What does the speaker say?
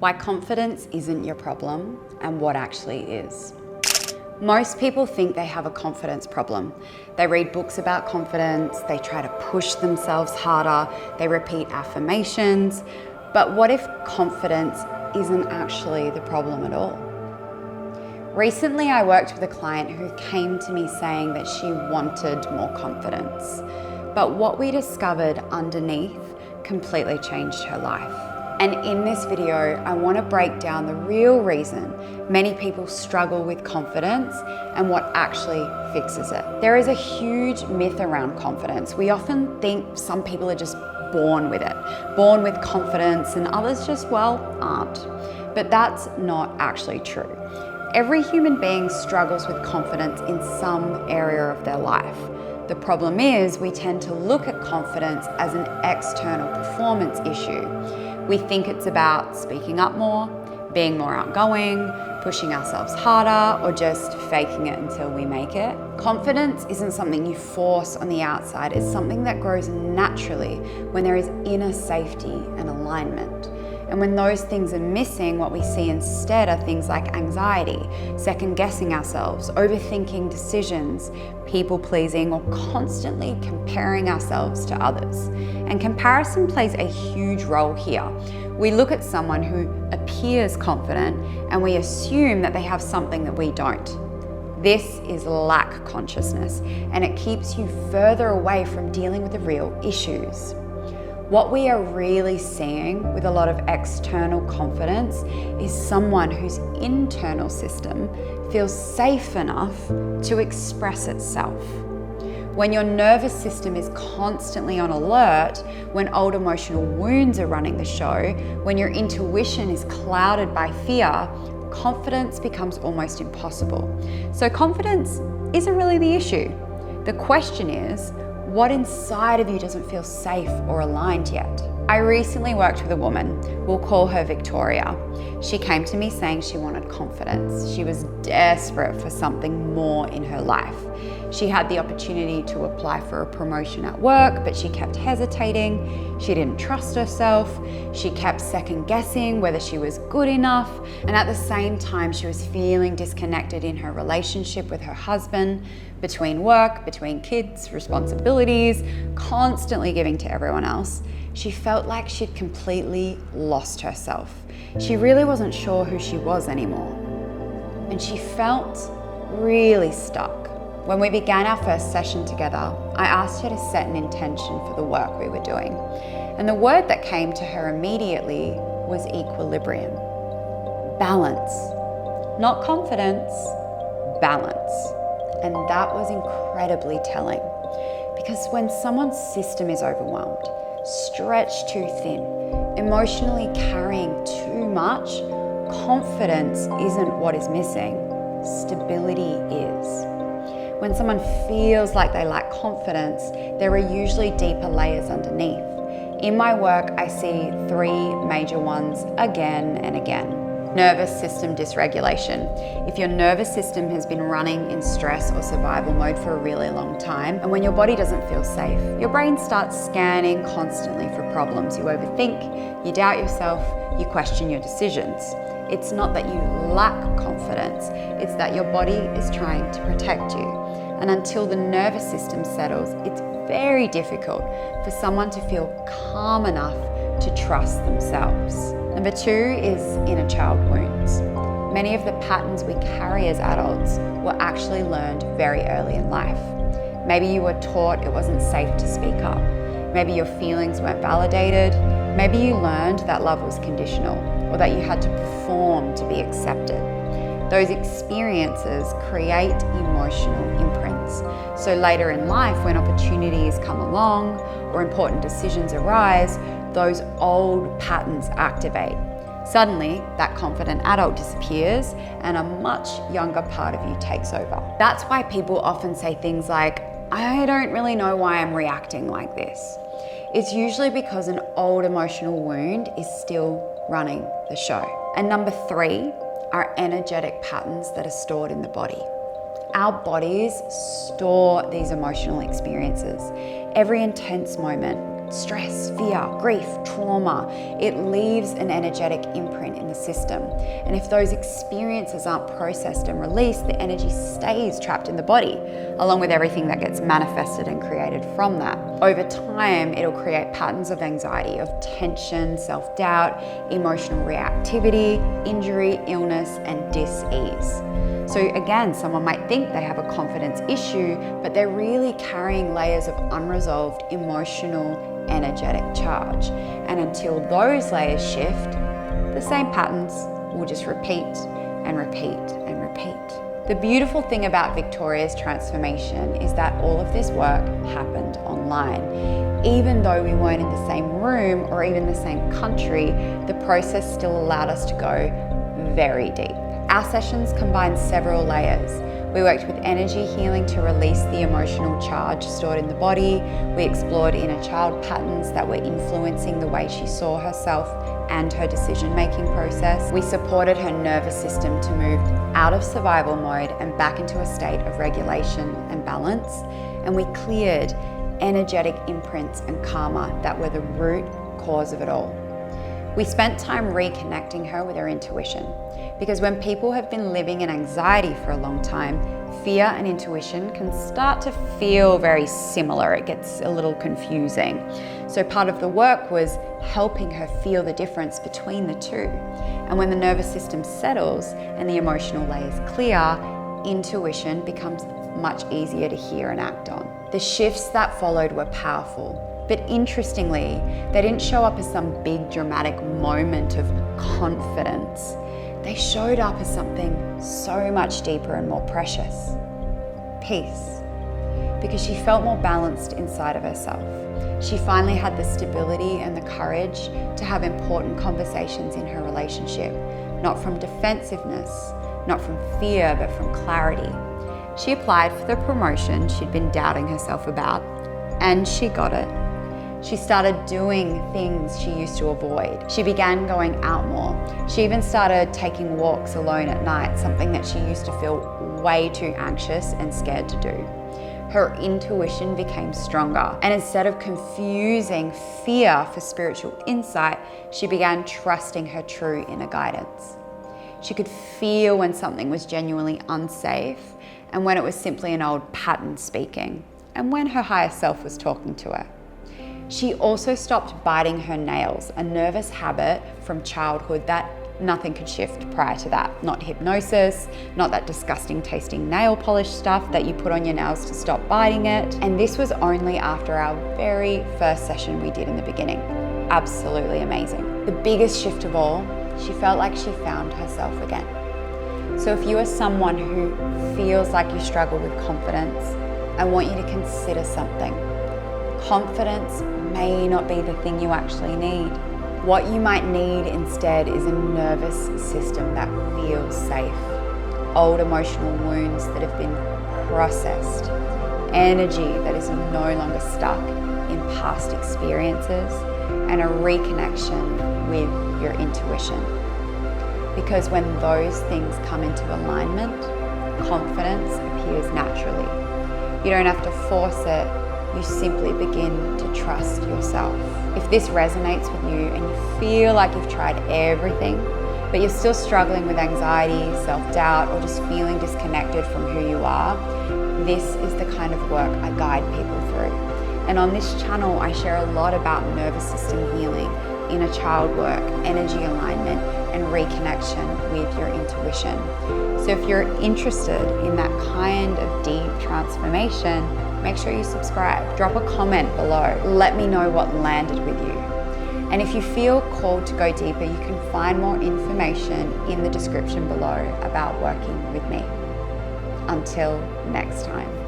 Why confidence isn't your problem and what actually is. Most people think they have a confidence problem. They read books about confidence, they try to push themselves harder, they repeat affirmations. But what if confidence isn't actually the problem at all? Recently, I worked with a client who came to me saying that she wanted more confidence. But what we discovered underneath completely changed her life. And in this video, I want to break down the real reason many people struggle with confidence and what actually fixes it. There is a huge myth around confidence. We often think some people are just born with it, born with confidence, and others just, well, aren't. But that's not actually true. Every human being struggles with confidence in some area of their life. The problem is we tend to look at confidence as an external performance issue. We think it's about speaking up more, being more outgoing, pushing ourselves harder, or just faking it until we make it. Confidence isn't something you force on the outside, it's something that grows naturally when there is inner safety and alignment. And when those things are missing, what we see instead are things like anxiety, second-guessing ourselves, overthinking decisions, people-pleasing, or constantly comparing ourselves to others. And comparison plays a huge role here. We look at someone who appears confident and we assume that they have something that we don't. This is lack consciousness, and it keeps you further away from dealing with the real issues. What we are really seeing with a lot of external confidence is someone whose internal system feels safe enough to express itself. When your nervous system is constantly on alert, when old emotional wounds are running the show, when your intuition is clouded by fear, confidence becomes almost impossible. So confidence isn't really the issue. The question is, what inside of you doesn't feel safe or aligned yet? I recently worked with a woman, we'll call her Victoria. She came to me saying she wanted confidence. She was desperate for something more in her life. She had the opportunity to apply for a promotion at work, but she kept hesitating. She didn't trust herself. She kept second guessing whether she was good enough. And at the same time, she was feeling disconnected in her relationship with her husband, between work, between kids, responsibilities, constantly giving to everyone else. She felt like she'd completely lost herself. She really wasn't sure who she was anymore. And she felt really stuck. When we began our first session together, I asked her to set an intention for the work we were doing. And the word that came to her immediately was equilibrium. Balance. Not confidence, balance. And that was incredibly telling. Because when someone's system is overwhelmed, stretched too thin, emotionally carrying too much, confidence isn't what is missing, stability is. When someone feels like they lack confidence, there are usually deeper layers underneath. In my work, I see three major ones again and again. Nervous system dysregulation. If your nervous system has been running in stress or survival mode for a really long time, and when your body doesn't feel safe, your brain starts scanning constantly for problems. You overthink, you doubt yourself, you question your decisions. It's not that you lack confidence, it's that your body is trying to protect you. And until the nervous system settles, it's very difficult for someone to feel calm enough to trust themselves. Number two is inner child wounds. Many of the patterns we carry as adults were actually learned very early in life. Maybe you were taught it wasn't safe to speak up. Maybe your feelings weren't validated. Maybe you learned that love was conditional, or that you had to perform to be accepted. Those experiences create emotional imprints. So later in life, when opportunities come along or important decisions arise, those old patterns activate. Suddenly, that confident adult disappears and a much younger part of you takes over. That's why people often say things like, I don't really know why I'm reacting like this. It's usually because an old emotional wound is still running the show. And number three are energetic patterns that are stored in the body. Our bodies store these emotional experiences. Every intense moment, stress, fear, grief, trauma. It leaves an energetic imprint in the system. And if those experiences aren't processed and released, the energy stays trapped in the body, along with everything that gets manifested and created from that. Over time, it'll create patterns of anxiety, of tension, self-doubt, emotional reactivity, injury, illness, and dis-ease. So again, someone might think they have a confidence issue, but they're really carrying layers of unresolved emotional, energetic charge. And until those layers shift, the same patterns will just repeat and repeat and repeat. The beautiful thing about Victoria's transformation is that all of this work happened online. Even though we weren't in the same room or even the same country, the process still allowed us to go very deep. Our sessions combined several layers. We worked with energy healing to release the emotional charge stored in the body. We explored inner child patterns that were influencing the way she saw herself and her decision-making process. We supported her nervous system to move out of survival mode and back into a state of regulation and balance. And we cleared energetic imprints and karma that were the root cause of it all. We spent time reconnecting her with her intuition, because when people have been living in anxiety for a long time, fear and intuition can start to feel very similar. It gets a little confusing. So part of the work was helping her feel the difference between the two. And when the nervous system settles and the emotional layers clear, intuition becomes much easier to hear and act on. The shifts that followed were powerful. But interestingly, they didn't show up as some big dramatic moment of confidence. They showed up as something so much deeper and more precious. Peace. Because she felt more balanced inside of herself. She finally had the stability and the courage to have important conversations in her relationship, not from defensiveness, not from fear, but from clarity. She applied for the promotion she'd been doubting herself about, and she got it. She started doing things she used to avoid. She began going out more. She even started taking walks alone at night, something that she used to feel way too anxious and scared to do. Her intuition became stronger. And instead of confusing fear for spiritual insight, she began trusting her true inner guidance. She could feel when something was genuinely unsafe and when it was simply an old pattern speaking, and when her higher self was talking to her. She also stopped biting her nails, a nervous habit from childhood that nothing could shift prior to that. Not hypnosis, not that disgusting tasting nail polish stuff that you put on your nails to stop biting it. And this was only after our very first session we did in the beginning. Absolutely amazing. The biggest shift of all, she felt like she found herself again. So if you are someone who feels like you struggle with confidence, I want you to consider something. Confidence may not be the thing you actually need. What you might need instead is a nervous system that feels safe, old emotional wounds that have been processed, energy that is no longer stuck in past experiences, and a reconnection with your intuition. Because when those things come into alignment, confidence appears naturally. You don't have to force it. You simply begin to trust yourself. If this resonates with you and you feel like you've tried everything, but you're still struggling with anxiety, self-doubt, or just feeling disconnected from who you are, this is the kind of work I guide people through. And on this channel, I share a lot about nervous system healing, inner child work, energy alignment, and reconnection with your intuition. So if you're interested in that kind of deep transformation, make sure you subscribe. Drop a comment below. Let me know what landed with you. And if you feel called to go deeper, you can find more information in the description below about working with me. Until next time.